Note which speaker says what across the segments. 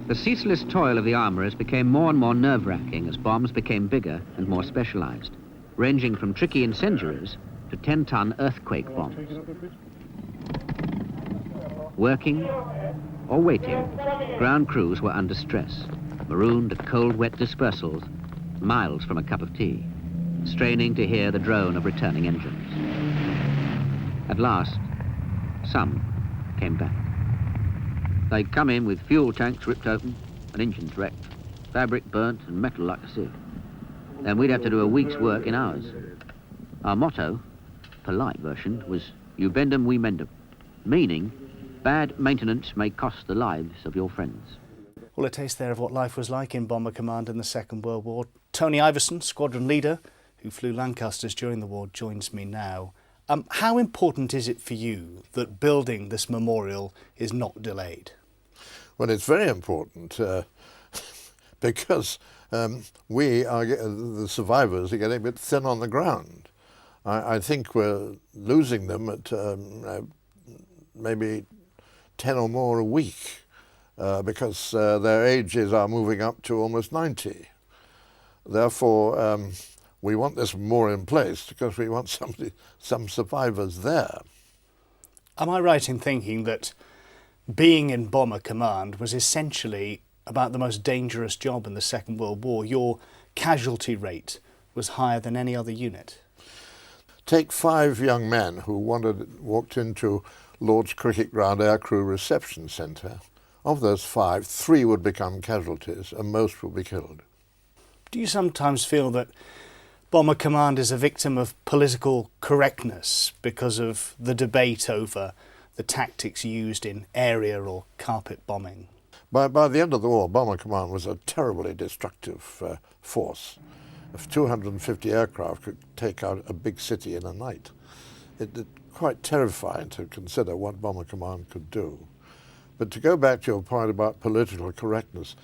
Speaker 1: The ceaseless toil of the armourers became more and more nerve-wracking as bombs became bigger and more specialised, ranging from tricky incendiaries to 10-ton earthquake bombs. Working or waiting, ground crews were under stress, marooned at cold, wet dispersals, miles from a cup of tea, straining to hear the drone of returning engines. At last, some came back. They'd come in with fuel tanks ripped open and engines wrecked, fabric burnt and metal like a sieve. Then we'd have to do a week's work in hours. Our motto, polite version, was "You bend 'em, we mend 'em," meaning bad maintenance may cost the lives of your friends.
Speaker 2: Well, a taste there of what life was like in Bomber Command in the Second World War. Tony Iveson, Squadron Leader, who flew Lancasters during the war, joins me now. How important is it for you that building this memorial is not delayed?
Speaker 3: Well, it's very important because the survivors are getting a bit thin on the ground. I think we're losing them at maybe 10 or more a week because their ages are moving up to almost 90. Therefore, we want this more in place because we want some survivors there.
Speaker 2: Am I right in thinking that being in Bomber Command was essentially about the most dangerous job in the Second World War? Your casualty rate was higher than any other unit.
Speaker 3: Take 5 young men who walked into Lord's Cricket Ground Aircrew Reception Centre. Of those 5, 3 would become casualties and most would be killed.
Speaker 2: Do you sometimes feel that Bomber Command is a victim of political correctness because of the debate over the tactics used in area or carpet bombing?
Speaker 3: By the end of the war, Bomber Command was a terribly destructive force. If 250 aircraft could take out a big city in a night, it's quite terrifying to consider what Bomber Command could do. But to go back to your point about political correctness,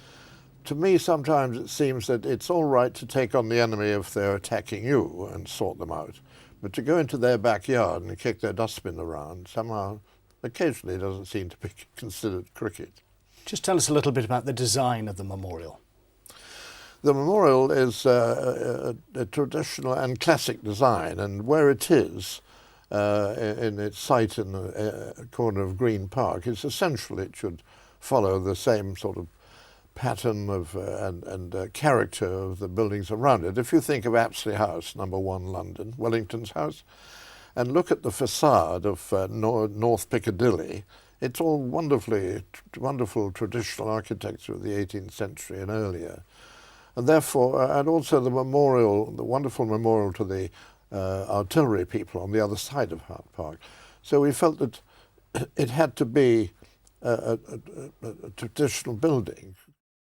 Speaker 3: to me sometimes it seems that it's all right to take on the enemy if they're attacking you and sort them out. But to go into their backyard and kick their dustbin around somehow occasionally doesn't seem to be considered cricket.
Speaker 2: Just tell us a little bit about the design of the memorial.
Speaker 3: The memorial is a traditional and classic design, and where it is in its site in the corner of Green Park, it's essential it should follow the same sort of pattern of and character of the buildings around it. If you think of Apsley House, number 1 London, Wellington's house, and look at the facade of North Piccadilly, it's all wonderful traditional architecture of the 18th century and earlier. And therefore, and also the memorial, the wonderful memorial to the artillery people on the other side of Hart Park. So we felt that it had to be a traditional building.